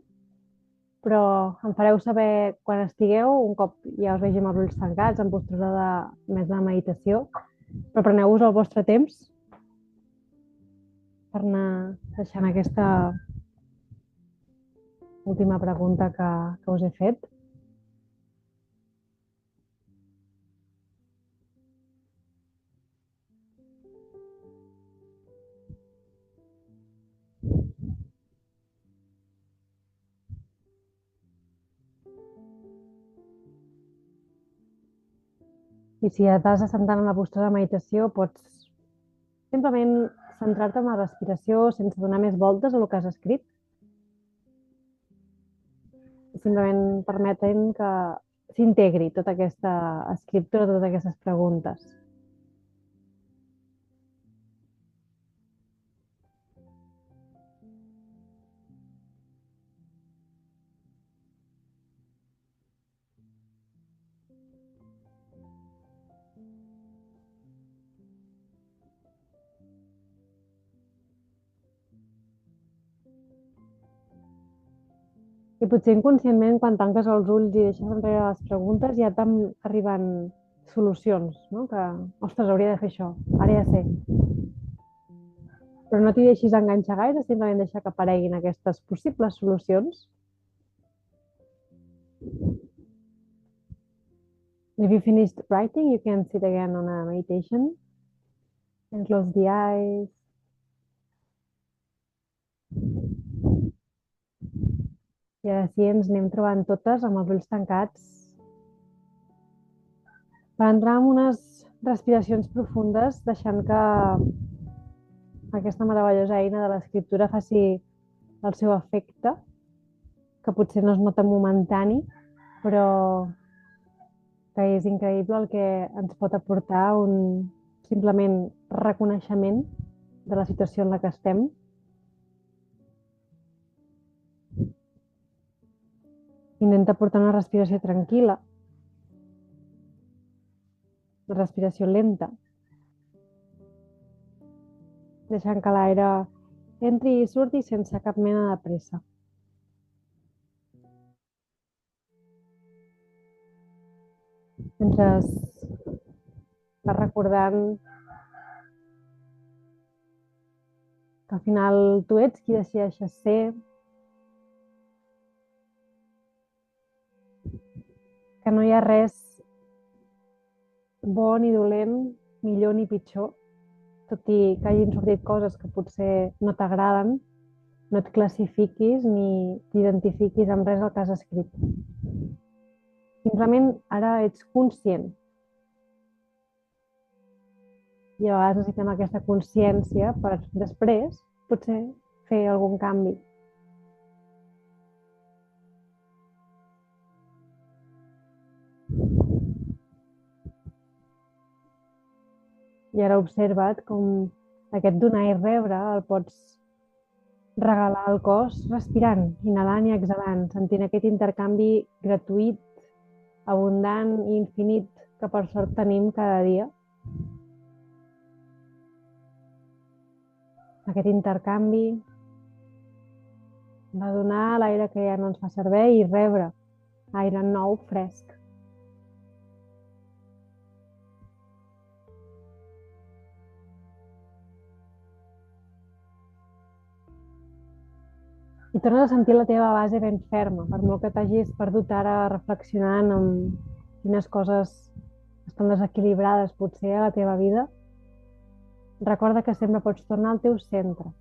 Però em fareu saber quan estigueu, un cop ja us vegi amb els ulls tancats, en postura més de meditació. Però preneu-vos el vostre temps per anar deixant aquesta última pregunta que us he fet. I si et vas assentant en la postura de meditació, pots simplement centrar-te en la respiració sense donar més voltes a el que has escrit. I simplement permetent que s'integri tota aquesta escriptura, totes aquestes preguntes. I potser inconscientment, quan tanques els ulls i deixes enrere les preguntes, ja t'arriben solucions, no? Que, ostres, hauria de fer això, ara ja sé. Però no t'hi deixis enganxar gaire, simplement deixar que apareguin aquestes possibles solucions. If you finished writing, you can sit again on a meditation and close the eyes. I ara sí, ens anem trobant totes amb els ulls tancats per entrar en unes respiracions profundes, deixant que aquesta meravellosa eina de l'escriptura faci el seu efecte, que potser no es nota momentani, però que és increïble el que ens pot aportar un simplement reconeixement de la situació en la que estem. Intenta portar una respiració tranquil·la, una respiració lenta, deixant que l'aire entri i surti sense cap mena de pressa. Mentre vas recordant que al final tu ets qui decideixes ser, que no hi ha res bo ni dolent, millor ni pitjor, tot i que hagin sortit coses que potser no t'agraden, no et classifiquis ni t'identifiquis amb res del que has escrit. Simplement ara ets conscient i a vegades necessitem aquesta consciència per després potser fer algun canvi. I ara observa't com aquest donar i rebre el pots regalar al cos respirant, inhalant i exhalant, sentint aquest intercanvi gratuït, abundant i infinit que per sort tenim cada dia. Aquest intercanvi de donar l'aire que ja no ens fa servir i rebre aire nou, fresc. I tornes a sentir la teva base ben ferma, per molt que t'hagis perdut ara reflexionant en quines coses estan desequilibrades potser a la teva vida. Recorda que sempre pots tornar al teu centre,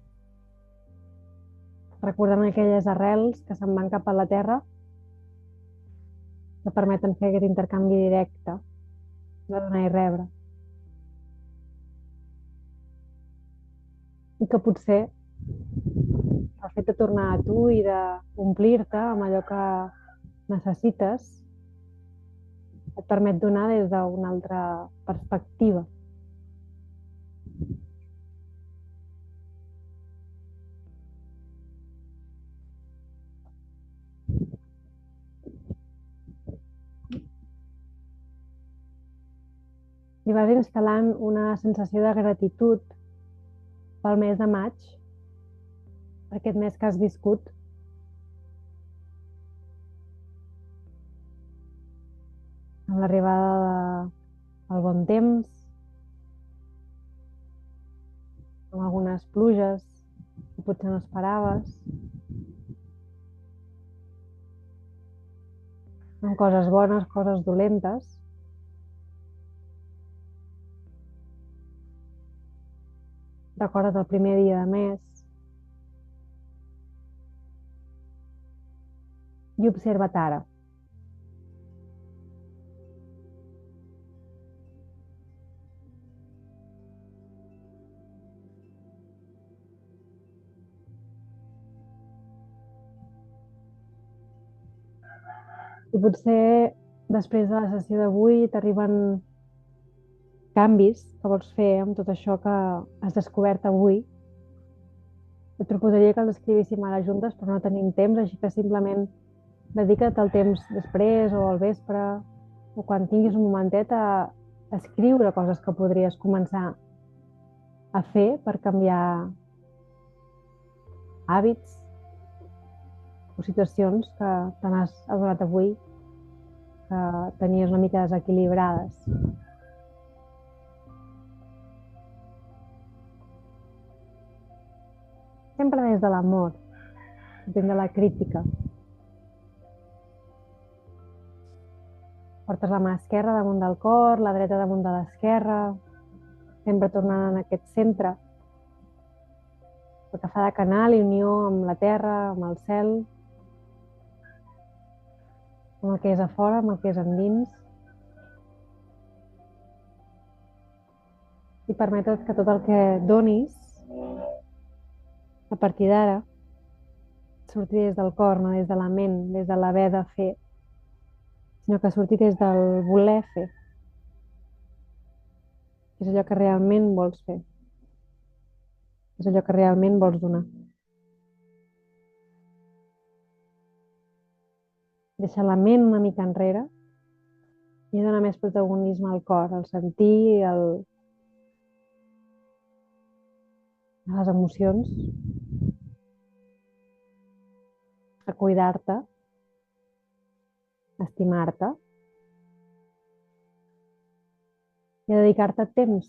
recordant aquelles arrels que se'n van cap a la terra, que permeten fer aquest intercanvi directe de donar i rebre. I que potser el fet de tornar a tu i d'omplir-te amb allò que necessites et permet donar des d'una altra perspectiva. I vas instal·lant una sensació de gratitud pel mes de maig, per aquest mes que has viscut, amb l'arribada del bon temps, amb algunes pluges que potser no esperaves, amb coses bones, coses dolentes. Recorda't el primer dia de mes i observa't ara. I potser després de la sessió d'avui t'arriben canvis que vols fer amb tot això que has descobert avui. Et proposaria que els escrivíssim ara juntes, però no tenim temps, així que simplement dedica't el temps després o al vespre o quan tinguis un momentet a escriure coses que podries començar a fer per canviar hàbits o situacions que te n'has adonat avui que tenies una mica desequilibrades. Sempre des de l'amor, des de la crítica. Portes la mà esquerra damunt del cor, la dreta damunt de l'esquerra, sempre tornant en aquest centre, el que fa de canal i unió amb la terra, amb el cel, amb el que és a fora, amb el que és endins. I permetet que tot el que donis a partir d'ara surti des del cor, no des de la ment, des de l'haver de fer, sinó que surti des del voler fer, que és allò que realment vols fer, que és allò que realment vols donar. Deixa la ment una mica enrere i dona més protagonisme al cor, al sentir, a les emocions, a cuidar-te, a estimar-te i a dedicar-te temps.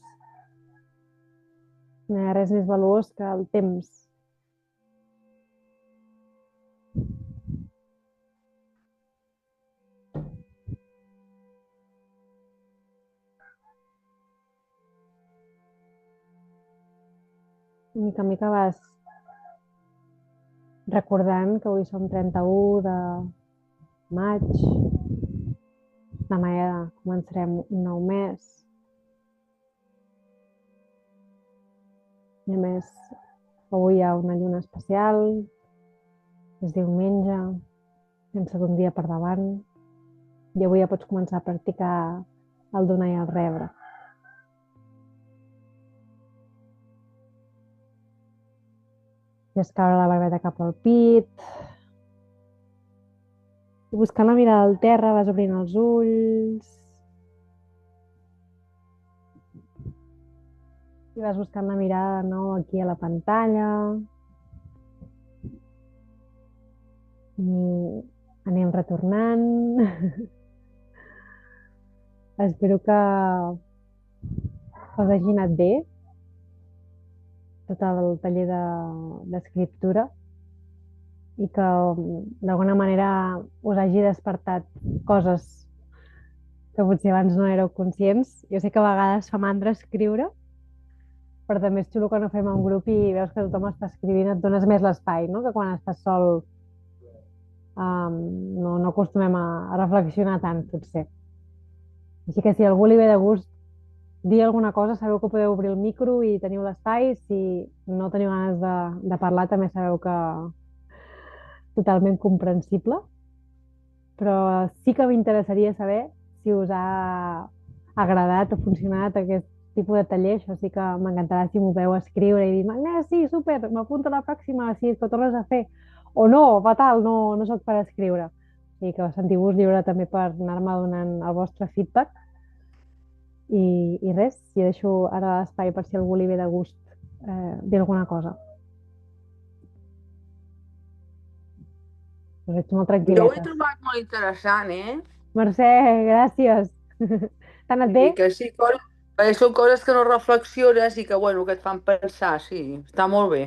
No hi ha res més valuós que el temps. mica en mica vas recordant que avui som 31 de maig, demà ja començarem un nou mes. I a més, avui hi ha una lluna especial, és diumenge, sense d'un dia per davant, i avui ja pots començar a practicar el donar i el rebre. Fes caure la barbeta cap al pit, i buscant la mirada al terra vas obrint els ulls, i vas buscant la mirada de nou aquí a la pantalla, i anem retornant. Espero que us hagi anat bé tot el taller d'escriptura i que d'alguna manera us hagi despertat coses que potser abans no éreu conscients. Jo sé que a vegades fa mandra escriure, però també és xulo quan ho fem en grup i veus que tothom està escrivint, et dones més l'espai, no? Que quan estàs sol no acostumem a reflexionar tant, potser. Així que si a algú li ve de gust dir alguna cosa, sabeu que podeu obrir el micro i teniu l'espai. Si no teniu ganes de parlar, també sabeu que totalment comprensible. Però sí que m'interessaria saber si us ha agradat o funcionat aquest tipus de taller. Això sí que m'encantarà si m'ho veu escriure i dir, Magnès, sí, súper, m'apunto a la pròxima, si que ho tornes a fer. O no, fatal, no sóc per escriure. I que sentiu-vos lliure també per anar-me donant el vostre feedback. I res, jo deixo ara l'espai per si algú li ve de gust dir alguna cosa. Us veig molt
Jo ho he
tranquil·leta.
trobat molt interessant, eh?
Mercè, gràcies. T'ha anat bé?
I que sí, perquè són coses que no reflexiones i que, bueno, que et fan pensar, sí, està molt bé.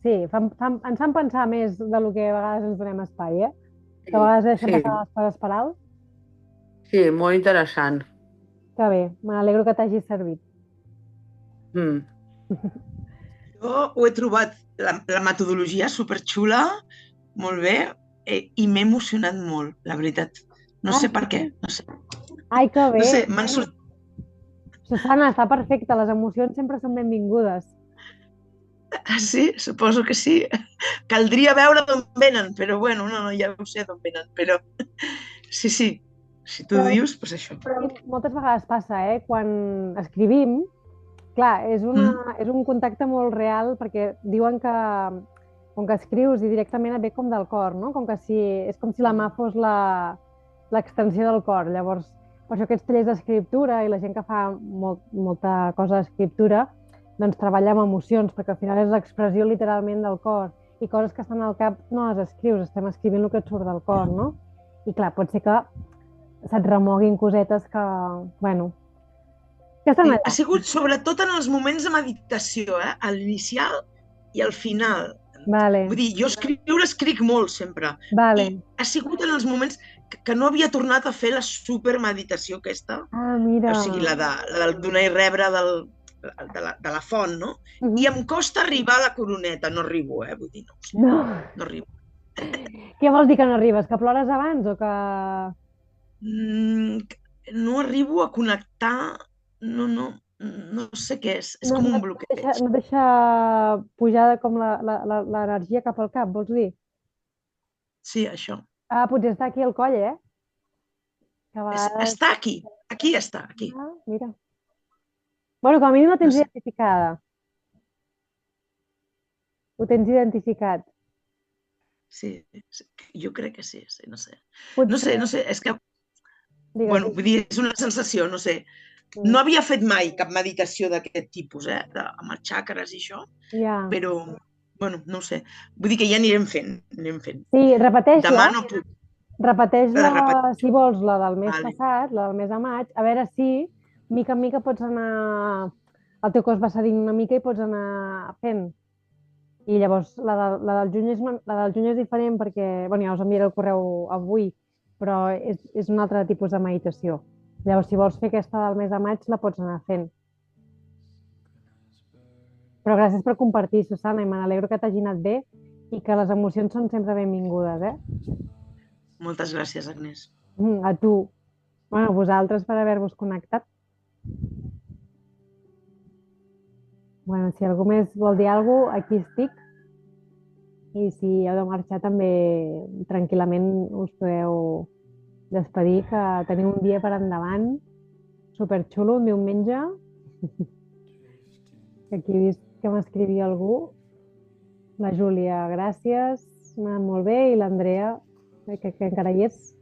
Sí, ens fan pensar més del que a vegades ens donem espai, eh? Que a
Sí,
vegades deixem
sí,
passar les coses per alt.
sí, molt interessant.
Que bé, me n'alegro que t'hagi servit.
Mm.
Jo ho he trobat, la metodologia superxula, molt bé, i m'he emocionat molt, la veritat. No
Ah,
sé per què,
sí?
no sé.
Ai, que
No
bé.
sé, m'han sortit...
Susana, està perfecte. Les emocions sempre són benvingudes.
Ah, sí, suposo que sí. Caldria veure d'on venen, però bueno, no, ja ho sé d'on venen, però sí, sí, si tu
Però
dius, doncs això.
sí, moltes vegades passa, quan escrivim, clar,
Mm?
és un contacte molt real perquè diuen que com que escrius i directament et ve com del cor, no? Com que si, és com si la mà fos l'extensió del cor. Llavors, per això aquests tallers d'escriptura i la gent que fa molta cosa d'escriptura, doncs treballa amb emocions, perquè al final és l'expressió literalment del cor. I coses que estan al cap no les escrius, estem escrivint el que et surt del cor, no? I clar, pot ser que se't remoguin cosetes que, bueno, que estan
Sí, ha
allà.
sigut sobretot en els moments de meditació, a l'inicial i al final. Vull
Vale,
dir, jo escriure escric molt sempre, i
vale.
ha sigut en els moments que no havia tornat a fer la supermeditació aquesta,
Ah,
o
mira.
sigui, la del donar i rebre de la font, no? I
Mhm.
em costa arribar a la coroneta, no arribo, vull dir, no ho sé,
No.
no arribo.
Què vols dir que no arribes? Que plores abans o que...
Mm, no arribo a connectar, no sé què és
No,
com
no,
un
no et deixa,
bloqueig.
no et deixa pujar com l'energia cap al cap, vols dir?
Sí, això.
Ah, potser està aquí al coll, eh? Que a vegades...
Està aquí està, aquí.
Ah, mira. Bueno, com a mínim la
No
tens
sé.
identificada. Ho tens identificat.
Sí, sí, jo crec que sí, sí, no sé.
Potser...
No sé, és que,
Digues,
bueno,
digues.
vull dir, és una sensació, no sé.
Mm.
No havia fet mai cap meditació d'aquest tipus, amb els xacres i això,
Ja.
però, bueno, no ho sé. Vull dir que ja anirem fent, anirem fent.
Sí, repeteix-la.
Demà no puc, la
Repeteix-la,
de repetir.
si vols, la del mes
Vale.
passat, la del mes de maig, a veure si, mica en mica, pots anar... El teu cos va cedint una mica i pots anar fent. I llavors la del juny la del juny és diferent perquè, bueno, ja us enviaré el correu avui, però és un altre tipus de meditació. Llavors, si vols fer aquesta del mes de maig, la pots anar fent. Però gràcies per compartir, Susana, i me n'alegro que t'hagi anat bé i que les emocions són sempre benvingudes,
Moltes gràcies, Agnès.
A tu, bueno, a vosaltres per haver-vos connectat. Bueno, si algú més vol dir alguna cosa, aquí estic. I si heu de marxar també tranquil·lament us podeu despedir, que teniu un dia per endavant superxulo, un diumenge. Aquí he vist que m'escrivia algú. La Júlia, gràcies, m'ha anat molt bé, i l'Andrea, que encara hi és.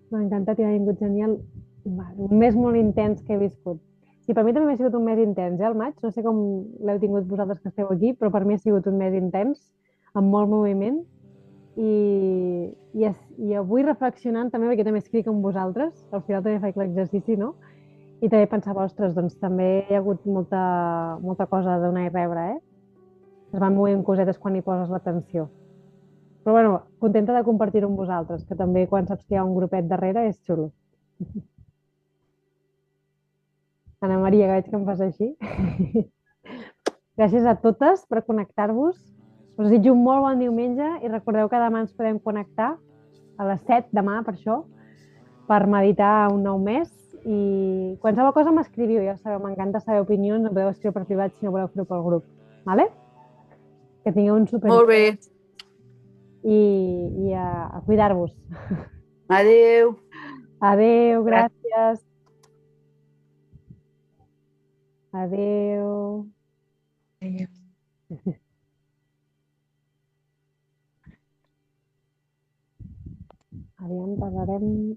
M'ha encantat i m'ha vingut genial. Un mes molt intens que he viscut. Sí, per mi també ha sigut un mes intens, el maig. No sé com l'heu tingut vosaltres que esteu aquí, però per mi ha sigut un mes intens, amb molt moviment. I avui reflexionant també, perquè també escric amb vosaltres, al final també faig l'exercici, no? I també pensava, ostres, doncs també hi ha hagut molta cosa a donar i rebre, Es van movent cosetes quan hi poses l'atenció. Però bueno, contenta de compartir-ho amb vosaltres, que també quan saps que hi ha un grupet darrere és xulo. Ana Maria, que veig que em fas així. Gràcies a totes per connectar-vos. Us desitjo un molt bon diumenge i recordeu que demà ens podem connectar a les 7 demà, per això, per meditar un nou mes. I qualsevol cosa m'escriviu, ja sabeu, m'encanta saber opinions, em podeu escriure per privat si no voleu fer-ho pel grup. Vale? Que tingueu un super
Molt bé.
i a cuidar-vos.
Adéu.
Adéu, gràcies. Adéu. Aviam, parlarem...